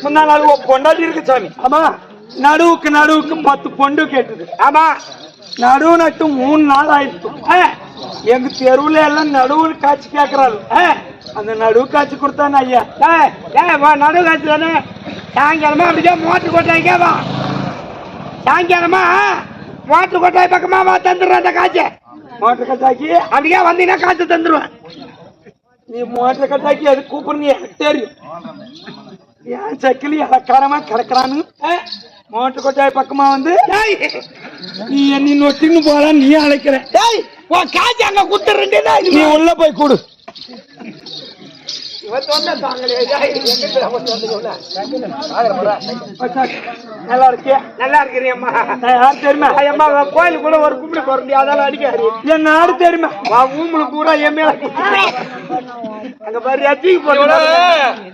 முன்னா நாள் பொண்டாட்டி இருக்கு சாமி. ஆமா, நடுவுக்கு 10 பொண்டு கேட்டுது. ஆமா, நடுவு நட்டு 3 நாள் ஆயிடுச்சு. எங்க தெருவுல எல்லாம் நடுவு காட்சி கேக்குறாரு. அந்த நடுவு காட்சி கொடுத்தானே ஐயா. நடுவு காட்சி தானே. சாயங்காலமா அப்படியே மோட்டர் கொட்டாய்க்கே வா. சாயங்காலமா மோட்டர் கொட்டாய் பக்கமா வா, தந்துடுறேன் அந்த காய்ச்ச. மோட்டர் கட்டாக்கி அப்படியே வந்தீங்கன்னா காய்ச்ச தந்துருவேன். நீ மோட்டர் கட்டாக்கி அது கூப்பிடுறீ எனக்கு தெரியும். ஏன் சக்கிலி இலக்காரமா கிடக்குறான்னு மோட்டர் கொட்டாய் பக்கமா வந்து நீ என்ன நொட்டின்னு போல நீ அழைக்கிற. காய்ச்சி அங்க குத்துறேன், நீ உள்ள போய் கூடு. நல்லா இருக்கியா? நல்லா இருக்கிறியம்மா. யாரு தெரியுமா? அம்மா கோயிலுக்கு கூட ஒரு கும்பிடு போற முடியாது, அதெல்லாம் அடிக்காரு. என் நாடு தெரியுமா? ஊமுல பூரா எம்மையா அங்க பாரு அச்சிக்கு போற